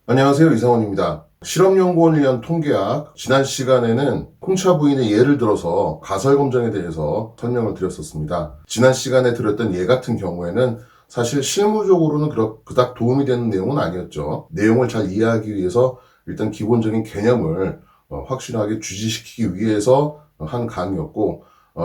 안녕하세요. 이상원입니다. 실험연구원을 위한 통계학, 지난 시간에는 홍차 부인의 예를 들어서 가설검정에 대해서 설명을 드렸었습니다. 지난 시간에 드렸던 예 같은 경우에는 사실 실무적으로는 그닥 도움이 되는 내용은 아니었죠. 내용을 잘 이해하기 위해서 일단 기본적인 개념을 확실하게 주지시키기 위해서 한 강의였고,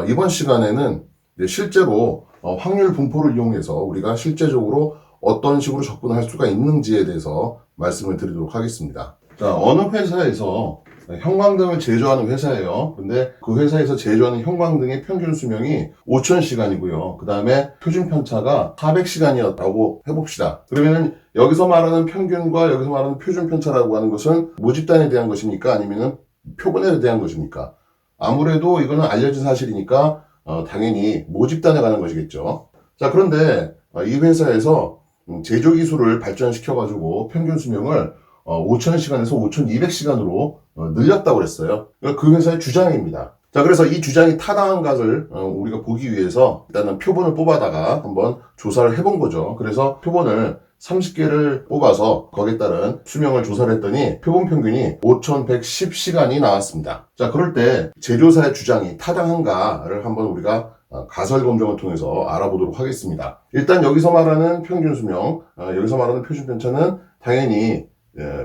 이번 시간에는 실제로 확률 분포를 이용해서 우리가 실제적으로 어떤 식으로 접근할 수가 있는지에 대해서 말씀을 드리도록 하겠습니다. 자, 어느 회사에서 형광등을 제조하는 회사예요. 근데 그 회사에서 제조하는 형광등의 평균 수명이 5,000시간이고요. 그 다음에 표준 편차가 400시간이었다고 해봅시다. 그러면은 여기서 말하는 평균과 여기서 말하는 표준 편차라고 하는 것은 모집단에 대한 것입니까? 아니면은 표본에 대한 것입니까? 아무래도 이거는 알려진 사실이니까 당연히 모집단에 관한 것이겠죠. 자, 그런데 이 회사에서 제조 기술을 발전시켜가지고 평균 수명을 5,000시간에서 5,200시간으로 늘렸다고 그랬어요. 그 회사의 주장입니다. 자, 그래서 이 주장이 타당한 것을 우리가 보기 위해서 일단은 표본을 뽑아다가 한번 조사를 해본 거죠. 그래서 표본을 30개를 뽑아서 거기에 따른 수명을 조사를 했더니 표본 평균이 5,110시간이 나왔습니다. 자, 그럴 때 제조사의 주장이 타당한가를 한번 우리가 가설 검정을 통해서 알아보도록 하겠습니다. 일단 여기서 말하는 평균 수명, 여기서 말하는 표준 편차는 당연히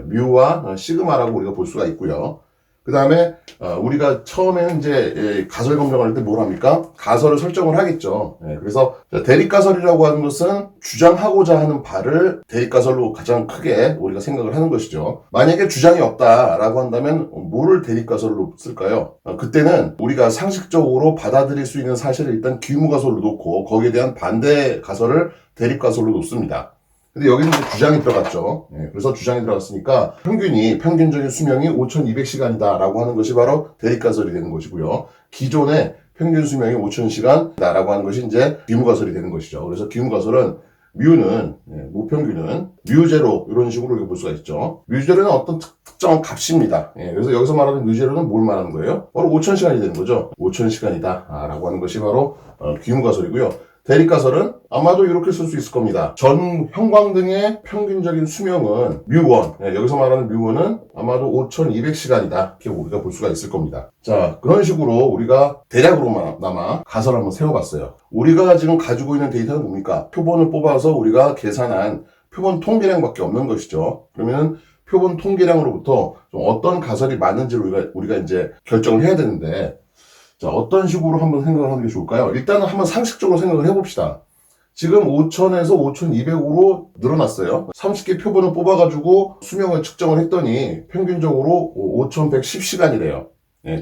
뮤와 시그마라고 우리가 볼 수가 있고요. 그 다음에 우리가 처음에는 이제 가설 검정할 때 뭘 합니까? 가설을 설정을 하겠죠. 그래서 대립가설이라고 하는 것은 주장하고자 하는 바를 대립가설로 가장 크게 우리가 생각을 하는 것이죠. 만약에 주장이 없다라고 한다면 뭐를 대립가설로 쓸까요? 그때는 우리가 상식적으로 받아들일 수 있는 사실을 일단 귀무가설로 놓고 거기에 대한 반대 가설을 대립가설로 놓습니다. 근데 여기는 이제 주장이 들어갔죠. 그래서 주장이 들어갔으니까 평균적인 수명이 5,200시간이다라고 하는 것이 바로 대립가설이 되는 것이고요. 기존의 평균 수명이 5,000시간이다라고 하는 것이 이제 귀무가설이 되는 것이죠. 그래서 귀무가설은 뮤는, 모평균은 뮤제로 이런 식으로 이렇게 볼 수가 있죠. 뮤제로는 어떤 특정한 값입니다. 그래서 여기서 말하는 뮤제로는 뭘 말하는 거예요? 바로 5,000시간이 되는 거죠. 5,000시간이다 라고 하는 것이 바로 귀무가설이고요. 대립가설은 아마도 이렇게 쓸 수 있을 겁니다. 전 형광등의 평균적인 수명은 뮤1, 여기서 말하는 뮤1은 아마도 5,200시간이다 이렇게 우리가 볼 수가 있을 겁니다. 자, 그런 식으로 우리가 대략으로나마 가설을 한번 세워봤어요. 우리가 지금 가지고 있는 데이터는 뭡니까? 표본을 뽑아서 우리가 계산한 표본 통계량밖에 없는 것이죠. 그러면 표본 통계량으로부터 좀 어떤 가설이 맞는지를 우리가 이제 결정을 해야 되는데, 자, 어떤 식으로 한번 생각을 하는 게 좋을까요? 일단은 한번 상식적으로 생각을 해봅시다. 지금 5,000에서 5,200으로 늘어났어요. 30개 표본을 뽑아가지고 수명을 측정을 했더니 평균적으로 5,110시간이래요.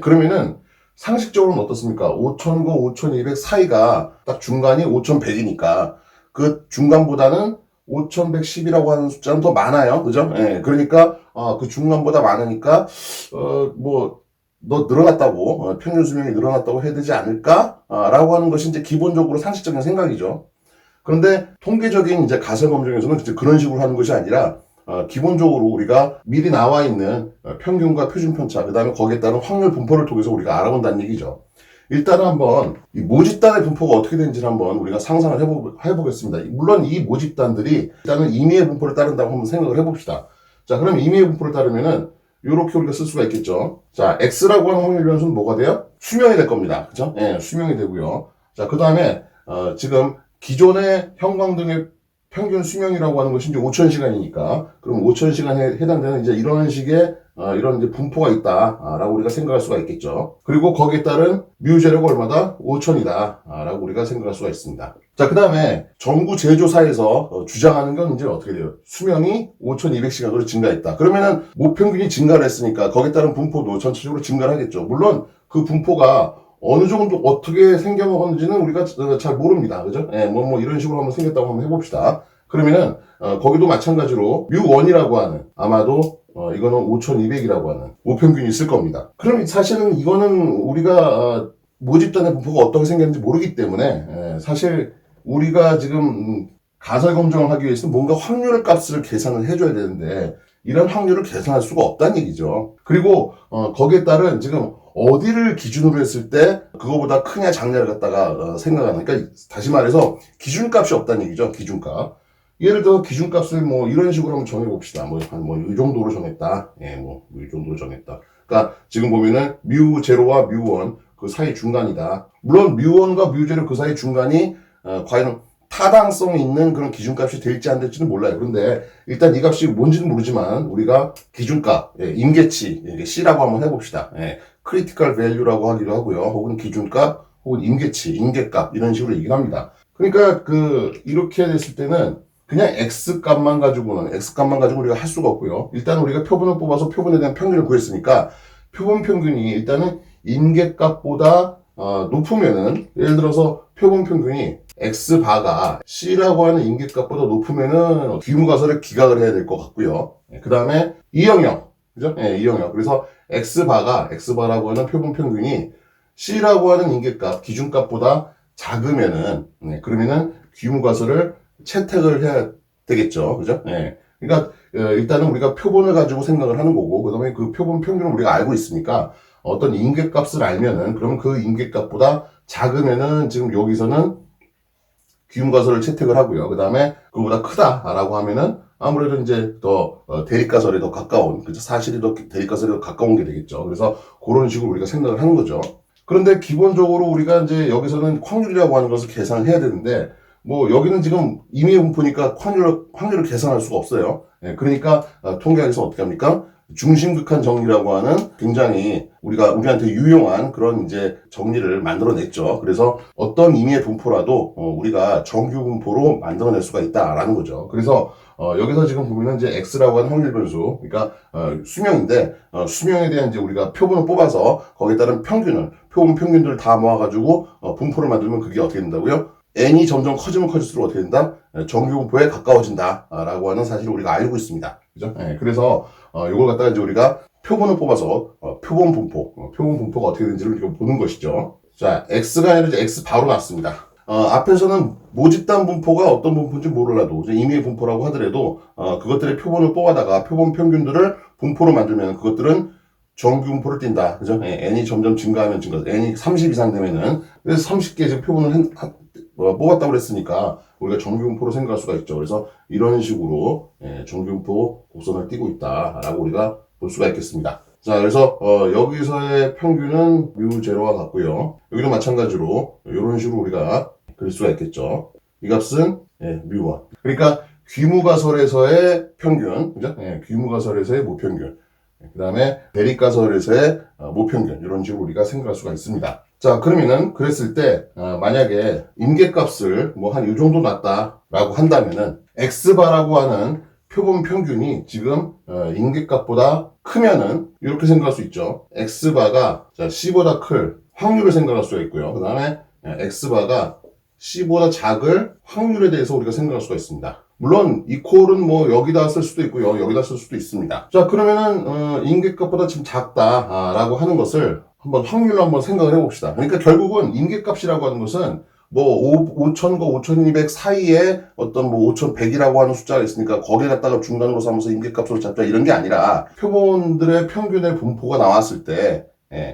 그러면은 상식적으로는 어떻습니까? 5,000과 5,200 사이가 딱 중간이 5,100이니까 그 중간보다는 5,110이라고 하는 숫자는 더 많아요. 그죠? 그러니까 그 중간보다 많으니까 너 늘어났다고, 평균 수명이 늘어났다고 해야 되지 않을까? 라고 하는 것이 이제 기본적으로 상식적인 생각이죠. 그런데 통계적인 이제 가설 검증에서는 그런 식으로 하는 것이 아니라, 기본적으로 우리가 미리 나와 있는 평균과 표준 편차, 그 다음에 거기에 따른 확률 분포를 통해서 우리가 알아본다는 얘기죠. 일단은 한번 이 모집단의 분포가 어떻게 되는지를 한번 우리가 상상을 해보겠습니다. 물론 이 모집단들이 일단은 임의의 분포를 따른다고 한번 생각을 해봅시다. 자, 그럼 임의의 분포를 따르면은 요렇게 우리가 쓸 수가 있겠죠. 자, X라고 하는 확률 변수는 뭐가 돼요? 수명이 될 겁니다. 그죠? 수명이 되고요. 자, 그 다음에, 지금 기존의 형광등의 평균 수명이라고 하는 것이 이제 5,000시간이니까, 그럼 5,000시간에 해당되는 이제 이런 식의, 이런 이제 분포가 있다라고 우리가 생각할 수가 있겠죠. 그리고 거기에 따른 뮤제로가 얼마다? 5,000이다 라고 우리가 생각할 수가 있습니다. 자, 그 다음에 전구 제조사에서 주장하는 건 이제 어떻게 돼요? 수명이 5,200시간으로 증가했다. 그러면은 모평균이 증가를 했으니까 거기에 따른 분포도 전체적으로 증가를 하겠죠. 물론 그 분포가 어느 정도 어떻게 생겨먹었는지는 우리가 잘 모릅니다. 그죠? 이런 식으로 한번 생겼다고 한번 해봅시다. 그러면은, 거기도 마찬가지로 뮤1이라고 하는, 아마도, 이거는 5,200이라고 하는 모평균이 있을 겁니다. 그럼 사실은 이거는 우리가, 모집단의 분포가 어떻게 생겼는지 모르기 때문에, 사실 우리가 지금 가설 검증을 하기 위해서는 뭔가 확률 값을 계산을 해줘야 되는데, 이런 확률을 계산할 수가 없다는 얘기죠. 그리고, 거기에 따른 지금 어디를 기준으로 했을 때 그거보다 크냐 작냐를 갖다가 생각하는, 그러니까 다시 말해서 기준값이 없다는 얘기죠. 기준값. 예를 들어 기준값을 뭐 이런 식으로 한번 정해봅시다. 이 정도로 정했다. 예, 이 정도로 정했다. 그러니까 지금 보면은 뮤0와 뮤1 그 사이 중간이다. 물론 뮤1과 뮤0 그 사이 중간이 과연 타당성 있는 그런 기준값이 될지 안 될지는 몰라요. 그런데 일단 이 값이 뭔지는 모르지만 우리가 기준값, 예, 임계치, C라고 한번 해봅시다. 예, 크리티컬 밸류라고 하기도 하고요. 혹은 기준값, 혹은 임계치, 임계값 이런 식으로 얘기를 합니다. 그러니까 이렇게 됐을 때는 그냥 X값만 가지고 우리가 할 수가 없고요. 일단 우리가 표본을 뽑아서 표본에 대한 평균을 구했으니까 표본 평균이 일단은 임계값보다 높으면은, 예를 들어서 표본 평균이 X바가 C라고 하는 임계값보다 높으면은 귀무가설을 기각을 해야 될 것 같고요. 그 다음에 이영역, 그죠? 예, 이영역. 그래서 X바라고 하는 표본 평균이 C라고 하는 임계값, 기준값보다 작으면은, 그러면은 귀무가설을 채택을 해야 되겠죠. 그죠? 예. 그러니까, 일단은 우리가 표본을 가지고 생각을 하는 거고, 그 다음에 그 표본 평균을 우리가 알고 있으니까, 어떤 임계값을 알면은, 그럼 그 임계값보다 작으면은, 지금 여기서는 귀음가설을 채택을 하고요. 그 다음에 그거보다 크다라고 하면은, 아무래도 이제 대립가설에 더 가까운, 그죠? 사실이 대립가설에 더 가까운 게 되겠죠. 그래서 그런 식으로 우리가 생각을 하는 거죠. 그런데 기본적으로 우리가 이제 여기서는 확률이라고 하는 것을 계산을 해야 되는데, 여기는 지금 임의의 분포니까 확률을 계산할 수가 없어요. 예, 그러니까 통계학에서 어떻게 합니까? 중심극한 정리라고 하는 굉장히 우리한테 유용한 그런 이제 정리를 만들어냈죠. 그래서 어떤 임의의 분포라도 우리가 정규 분포로 만들어낼 수가 있다라는 거죠. 그래서 여기서 지금 보면은 이제 X라고 하는 확률 변수, 그러니까 수명인데 수명에 대한 이제 우리가 표본을 뽑아서 거기에 따른 표본 평균들을 다 모아가지고 분포를 만들면 그게 어떻게 된다고요? n이 점점 커지면 커질수록 어떻게 된다? 정규 분포에 가까워진다 라고 하는 사실을 우리가 알고 있습니다. 그죠? 네, 그래서 이걸 갖다가 이제 우리가 표본을 뽑아서 표본 분포가 어떻게 되는지를 우리가 보는 것이죠. 자, X가 아니라 이제 X 바로 났습니다. 앞에서는 모집단 분포가 어떤 분포인지 몰라도 임의의 분포라고 하더라도 그것들의 표본을 뽑아다가 표본 평균들을 분포로 만들면 그것들은 정규 분포를 띈다. 그죠? 예, n이 점점 증가하면 n이 30 이상 되면은, 그래서 30개 지금 표본을 뽑았다고 그랬으니까 우리가 정규분포로 생각할 수가 있죠. 그래서 이런 식으로 정규분포 곡선을 띄고 있다라고 우리가 볼 수가 있겠습니다. 자, 그래서 여기서의 평균은 뮤0와 같고요. 여기도 마찬가지로 이런 식으로 우리가 그릴 수가 있겠죠. 이 값은 뮤1. 그러니까 귀무가설에서의 평균, 그죠? 귀무가설에서의 모평균. 그 다음에 대립가설에서의 모평균, 이런 식으로 우리가 생각할 수가 있습니다. 자, 그러면은 그랬을 때 만약에 임계값을 한 이 정도 놨다라고 한다면은 X바라고 하는 표본 평균이 지금 임계값보다 크면은 이렇게 생각할 수 있죠. X바가 C보다 클 확률을 생각할 수가 있고요. 그 다음에 X바가 C보다 작을 확률에 대해서 우리가 생각할 수가 있습니다. 물론 이퀄은 여기다 쓸 수도 있고요. 여기다 쓸 수도 있습니다. 자, 그러면은 임계값보다 지금 작다라고 하는 것을 한번 확률로 한번 생각을 해봅시다. 그러니까 결국은 임계값이라고 하는 것은 5,000과 5,200 사이에 어떤 5,100이라고 하는 숫자가 있으니까 거기에 갖다가 중간으로 삼아서 임계값으로 잡자 이런 게 아니라 표본들의 평균의 분포가 나왔을 때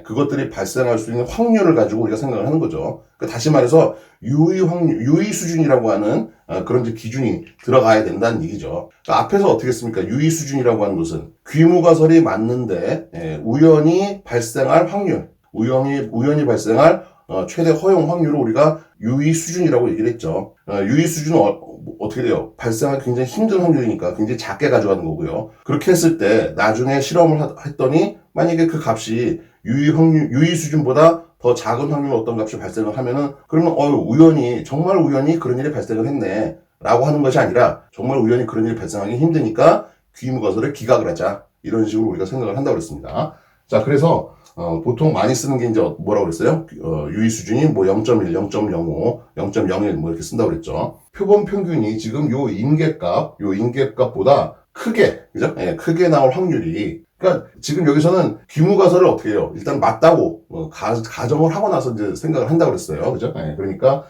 그것들이 발생할 수 있는 확률을 가지고 우리가 생각을 하는 거죠. 그러니까 다시 말해서 유의 수준이라고 하는 그런 이제 기준이 들어가야 된다는 얘기죠. 그러니까 앞에서 어떻게 했습니까? 유의 수준이라고 하는 것은 귀무가설이 맞는데 우연히 발생할 확률, 우연히 발생할 최대 허용 확률을 우리가 유의 수준이라고 얘기를 했죠. 유의 수준은 어떻게 돼요? 발생하기 굉장히 힘든 확률이니까 굉장히 작게 가져가는 거고요. 그렇게 했을 때 나중에 실험을 했더니 만약에 그 값이 유의 수준보다 더 작은 확률로 어떤 값이 발생을 하면은 그러면 정말 우연히 그런 일이 발생을 했네 라고 하는 것이 아니라 정말 우연히 그런 일이 발생하기 힘드니까 귀무가설을 기각을 하자 이런 식으로 우리가 생각을 한다고 그랬습니다. 자, 그래서 보통 많이 쓰는 게 이제 뭐라고 그랬어요? 유의 수준이 0.1, 0.05, 0.01 이렇게 쓴다고 그랬죠. 표본 평균이 지금 요 임계값보다 크게, 그죠? 크게 나올 확률이, 그러니까 지금 여기서는 귀무가설을 어떻게 해요? 일단 맞다고 가정을 하고 나서 이제 생각을 한다고 그랬어요. 그죠? 그러니까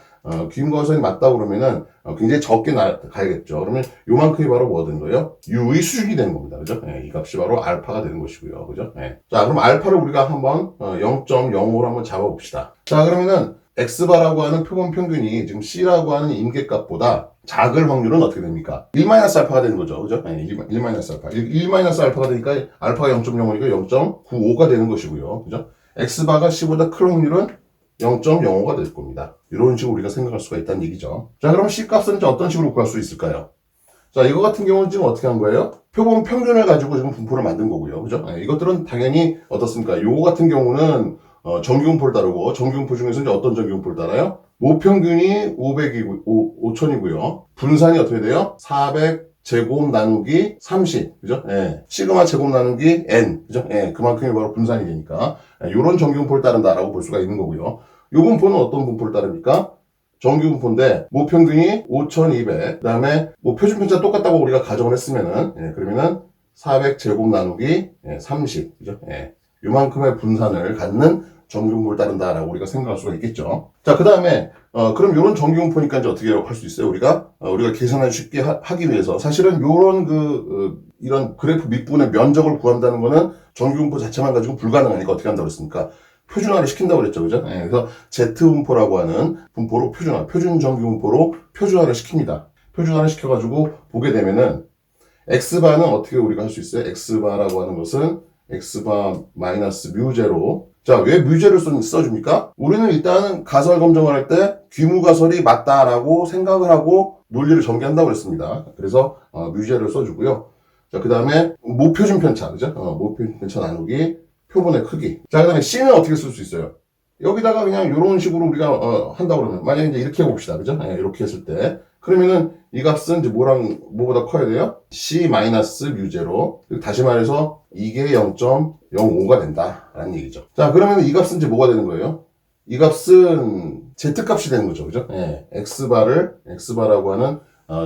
귀무가설이 맞다고 그러면은 굉장히 적게 가야겠죠. 그러면 요만큼이 바로 뭐가 되는 거예요? 유의 수준이 되는 겁니다. 그죠? 이 값이 바로 알파가 되는 것이고요. 그죠? 자, 그럼 알파를 우리가 한번 0.05로 한번 잡아봅시다. 자, 그러면은 X바라고 하는 표본 평균이 지금 C라고 하는 임계값보다 작을 확률은 어떻게 됩니까? 1-알파가 되는 거죠. 그죠? 네, 1-알파. 1-알파가 되니까 알파가 0.05니까 0.95가 되는 것이고요. 그죠? x바가 c보다 큰 확률은 0.05가 될 겁니다. 이런 식으로 우리가 생각할 수가 있다는 얘기죠. 자, 그럼 c 값은 이제 어떤 식으로 구할 수 있을까요? 자, 이거 같은 경우는 지금 어떻게 한 거예요? 표본 평균을 가지고 지금 분포를 만든 거고요. 그죠? 네, 이것들은 당연히 어떻습니까? 요거 같은 경우는 정규분포를 따르고, 정규분포 중에서 이제 어떤 정규분포를 따라요? 모평균이 5,000이고요. 분산이 어떻게 돼요? 400 제곱 나누기 30. 그죠? 예. 시그마 제곱 나누기 n. 그죠? 예. 그만큼이 바로 분산이 되니까. 예, 요런 정규분포를 따른다라고 볼 수가 있는 거고요. 요 분포는 어떤 분포를 따릅니까? 정규분포인데, 모평균이 5,200. 그 다음에, 뭐 표준편차 똑같다고 우리가 가정을 했으면은, 예, 그러면은 400 제곱 나누기 30. 그죠? 예. 요만큼의 분산을 갖는 정규분포를 따른다라고 우리가 생각할 수가 있겠죠. 자, 그 다음에, 그럼 요런 정규분포니까 이제 어떻게 할 수 있어요? 우리가 계산을 쉽게 하기 위해서. 사실은 요런 이런 그래프 밑부분의 면적을 구한다는 거는 정규분포 자체만 가지고 불가능하니까 어떻게 한다고 그랬습니까? 표준화를 시킨다고 그랬죠. 그죠? 네, 그래서 Z분포라고 하는 분포로 표준 정규분포로 표준화를 시킵니다. 표준화를 시켜가지고 보게 되면은, X바는 어떻게 우리가 할 수 있어요? X바라고 하는 것은 X바 마이너스 뮤제로. 자, 왜 뮤제를 써줍니까? 우리는 일단은 가설 검정을 할 때 귀무가설이 맞다라고 생각을 하고 논리를 전개한다고 그랬습니다. 그래서 뮤제를 써주고요. 자, 그 다음에 모표준 편차, 그죠? 모표준 편차 나누기 표본의 크기. 자, 그 다음에 C는 어떻게 쓸 수 있어요? 여기다가 그냥 이런 식으로 우리가 한다고 그러면, 만약에 이제 이렇게 해봅시다. 그죠? 네, 이렇게 했을 때. 그러면은 이 값은 이제 뭐보다 커야 돼요? C 마이너스 뮤제로. 다시 말해서 이게 0.05가 된다라는 얘기죠. 자, 그러면 이 값은 이제 뭐가 되는 거예요? 이 값은 Z값이 되는 거죠. 그죠? 네, X바라고 하는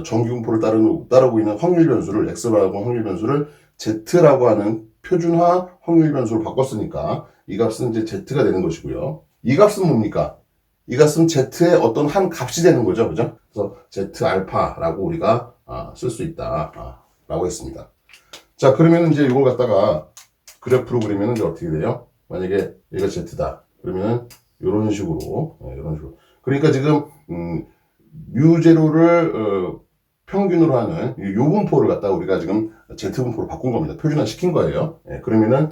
정규분포를 따르고 있는 확률 변수를, X바라고 하는 확률 변수를 Z라고 하는 표준화 확률 변수로 바꿨으니까 이 값은 이제 Z가 되는 것이고요. 이 값은 뭡니까? 이 값은 Z의 어떤 한 값이 되는 거죠. 그죠? 그래서 Z 알파라고 우리가 쓸 수 있다. 라고 했습니다. 자, 그러면 이제 이걸 갖다가 그래프로 그리면 이제 어떻게 돼요? 만약에 얘가 Z다. 그러면은 이런 식으로. 그러니까 지금, 뮤제로를, 평균으로 하는 요 분포를 갖다가 우리가 지금 Z분포로 바꾼 겁니다. 표준화 시킨 거예요. 예, 그러면은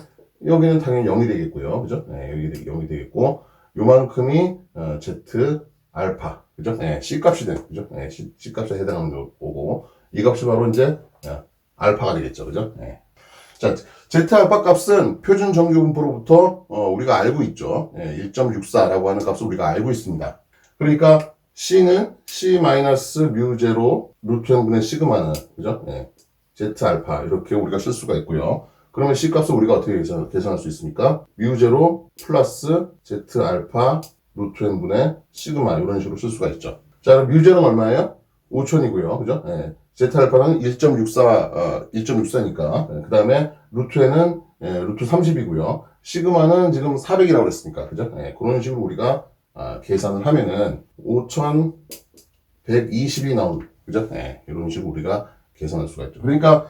여기는 당연히 0이 되겠고요. 그죠? 예, 여기 0이 되겠고, 요만큼이 Z 알파. 그죠? 예, C값이 되는, 그죠? 예, C값에 해당하는 거고, 이 값이 바로 이제 알파가 되겠죠. 그죠? 예. 자, Z 알파 값은 표준 정규분포로부터 우리가 알고 있죠. 예, 1.64라고 하는 값을 우리가 알고 있습니다. 그러니까 C는 C 마이너스 뮤제로 루트 n분의 시그마는, 그죠? 예, Z 알파 이렇게 우리가 쓸 수가 있고요. 그러면 C 값을 우리가 어떻게 계산할 수 있습니까? 뮤제로 플러스 Z 알파 루트 n분의 시그마 이런 식으로 쓸 수가 있죠. 자, 그럼 뮤제는 얼마예요? 5,000이고요. 그죠? 예. Z 알파는 1.64니까. 그 다음에 루트 n은 루트 30이고요. 시그마는 지금 400이라고 그랬으니까. 그죠? 예, 그런 식으로 우리가 계산을 하면은 5,120이 나온, 그죠? 예, 이런 식으로 우리가 계산할 수가 있죠. 그러니까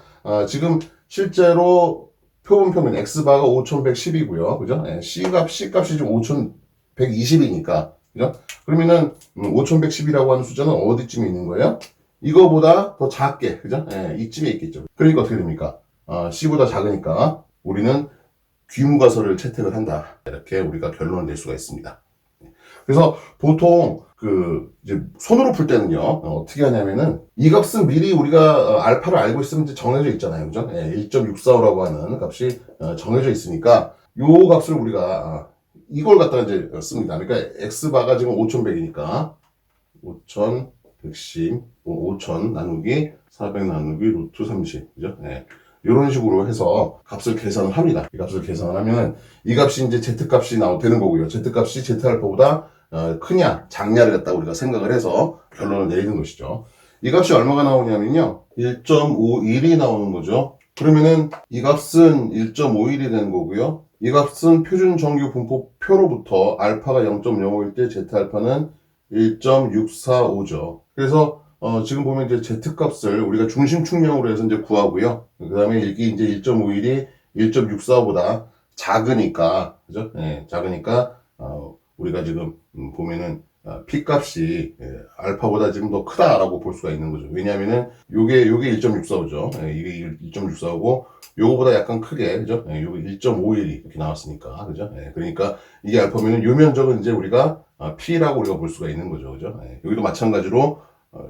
지금 실제로 표본 평균 X바가 5,110이고요. 그죠? 예, C값이 지금 5,120이니까. 그죠? 그러면은 5,110이라고 하는 숫자는 어디쯤에 있는 거예요? 이거보다 더 작게, 그죠? 예, 이쯤에 있겠죠. 그러니까 어떻게 됩니까? C보다 작으니까 우리는 귀무가설을 채택을 한다. 이렇게 우리가 결론을 낼 수가 있습니다. 그래서 보통 이제 손으로 풀 때는요, 어떻게 하냐면은 이 값은 미리 우리가 알파를 알고 있으면 이제 정해져 있잖아요. 그죠? 예, 1.645라고 하는 값이 정해져 있으니까 요 값을 우리가 이걸 갖다가 이제 씁니다. 그러니까 X바가 지금 5,100이니까 5,110, 5,000 나누기 400 나누기 루트 30. 그죠? 예. 이런 식으로 해서 값을 계산을 합니다. 이 값을 계산을 하면은 이 값이 이제 Z값이 되는 거고요. Z값이 Z알파보다 크냐, 작냐를 갖다 우리가 생각을 해서 결론을 내리는 것이죠. 이 값이 얼마가 나오냐면요. 1.51이 나오는 거죠. 그러면은 이 값은 1.51이 되는 거고요. 이 값은 표준 정규 분포 표로부터 알파가 0.05일 때 Z알파는 1.645죠. 그래서 지금 보면 이제 Z값을 우리가 중심 측량으로 해서 이제 구하고요. 그 다음에 이게 이제 1.51이 1.645보다 작으니까, 그죠? 네, 작으니까, 우리가 지금 보면은 P 값이 알파보다 지금 더 크다라고 볼 수가 있는 거죠. 왜냐하면은 요게 1.64죠. 이게 1.64고 요거보다 약간 크게, 그죠? 요게 1.51이 이렇게 나왔으니까, 그죠? 그러니까 이게 알파면은 요 면적은 이제 우리가 P라고 우리가 볼 수가 있는 거죠, 그죠? 여기도 마찬가지로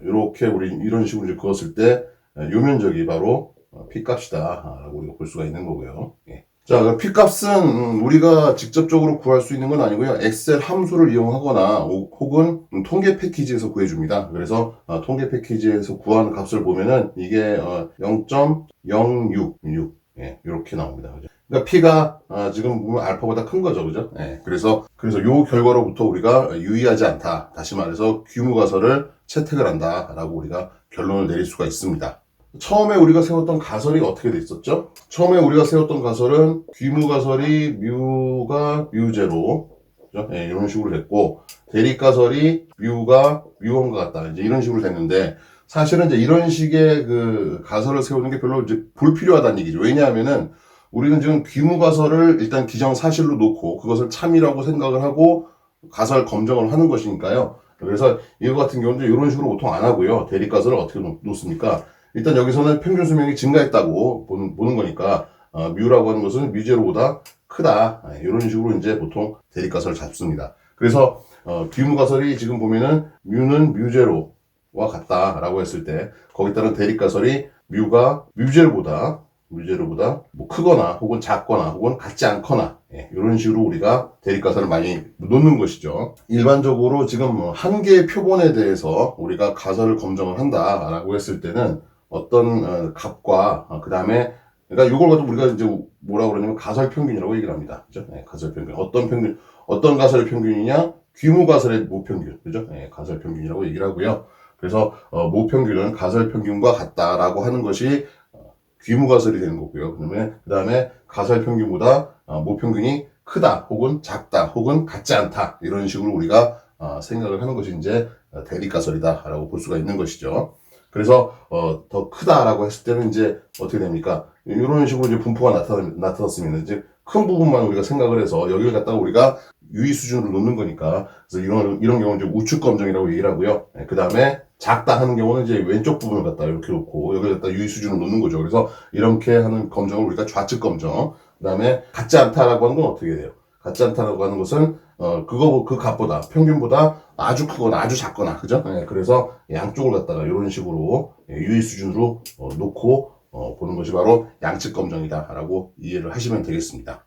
이렇게 우리 이런 식으로 이제 그었을 때 요 면적이 바로 P 값이다라고 우리가 볼 수가 있는 거고요. 자, 그럼 P값은 우리가 직접적으로 구할 수 있는 건 아니고요. 엑셀 함수를 이용하거나 혹은 통계 패키지에서 구해줍니다. 그래서 통계 패키지에서 구하는 값을 보면은 이게 0.066 이렇게 나옵니다. 그죠? 그러니까 P가 지금 보면 알파보다 큰 거죠, 그죠? 그래서 요 결과로부터 우리가 유의하지 않다. 다시 말해서 규모가설을 채택을 한다라고 우리가 결론을 내릴 수가 있습니다. 처음에 우리가 세웠던 가설이 어떻게 돼 있었죠? 처음에 우리가 세웠던 가설은 귀무가설이 뮤가 뮤제로, 그죠? 이런 식으로 됐고, 대립가설이 뮤가 뮤1과 같다. 이제 이런 식으로 됐는데, 사실은 이제 이런 식의 그 가설을 세우는 게 별로 이제 불필요하다는 얘기죠. 왜냐하면은 우리는 지금 귀무가설을 일단 기정사실로 놓고 그것을 참이라고 생각을 하고 가설 검정을 하는 것이니까요. 그래서 이거 같은 경우는 이런 식으로 보통 안 하고요. 대립가설을 어떻게 놓습니까? 일단 여기서는 평균 수명이 증가했다고 보는 거니까 뮤라고 하는 것은 뮤제로보다 크다, 이런 식으로 이제 보통 대립가설을 잡습니다. 그래서 귀무가설이 지금 보면은 뮤는 뮤제로와 같다라고 했을 때 거기에 따른 대립가설이 뮤가 뮤제로보다 뭐 크거나 혹은 작거나 혹은 같지 않거나 이런 식으로 우리가 대립가설을 많이 놓는 것이죠. 일반적으로 지금 한 개의 표본에 대해서 우리가 가설을 검정을 한다라고 했을 때는 어떤 값과 그 다음에 그러니까 이걸 가지고 우리가 이제 뭐라고 그러냐면 가설 평균이라고 얘기를 합니다. 그죠? 가설 평균. 어떤 가설의 평균이냐? 규모 가설의 모평균. 그죠? 가설 평균이라고 얘기를 하고요. 그래서 모평균은 가설 평균과 같다라고 하는 것이 규모 가설이 되는 거고요. 그다음에 가설 평균보다 모평균이 크다 혹은 작다 혹은 같지 않다 이런 식으로 우리가 생각을 하는 것이 이제 대립가설이다라고 볼 수가 있는 것이죠. 그래서 더 크다라고 했을 때는 이제 어떻게 됩니까? 이런 식으로 이제 분포가 나타났으면 이제 큰 부분만 우리가 생각을 해서 여기를 갖다가 우리가 유의 수준으로 놓는 거니까 그래서 이런 경우는 이제 우측 검정이라고 얘기를 하고요. 그 다음에 작다 하는 경우는 이제 왼쪽 부분을 갖다 이렇게 놓고 여기를 갖다 유의 수준으로 놓는 거죠. 그래서 이렇게 하는 검정을 우리가 좌측 검정. 그 다음에 같지 않다라고 하는 건 어떻게 돼요? 같지 않다라고 하는 것은 그 값보다 평균보다 아주 크거나 아주 작거나 그죠? 그래서 양쪽을 갖다가 이런 식으로 유의 수준으로 놓고 보는 것이 바로 양측 검정이다라고 이해를 하시면 되겠습니다.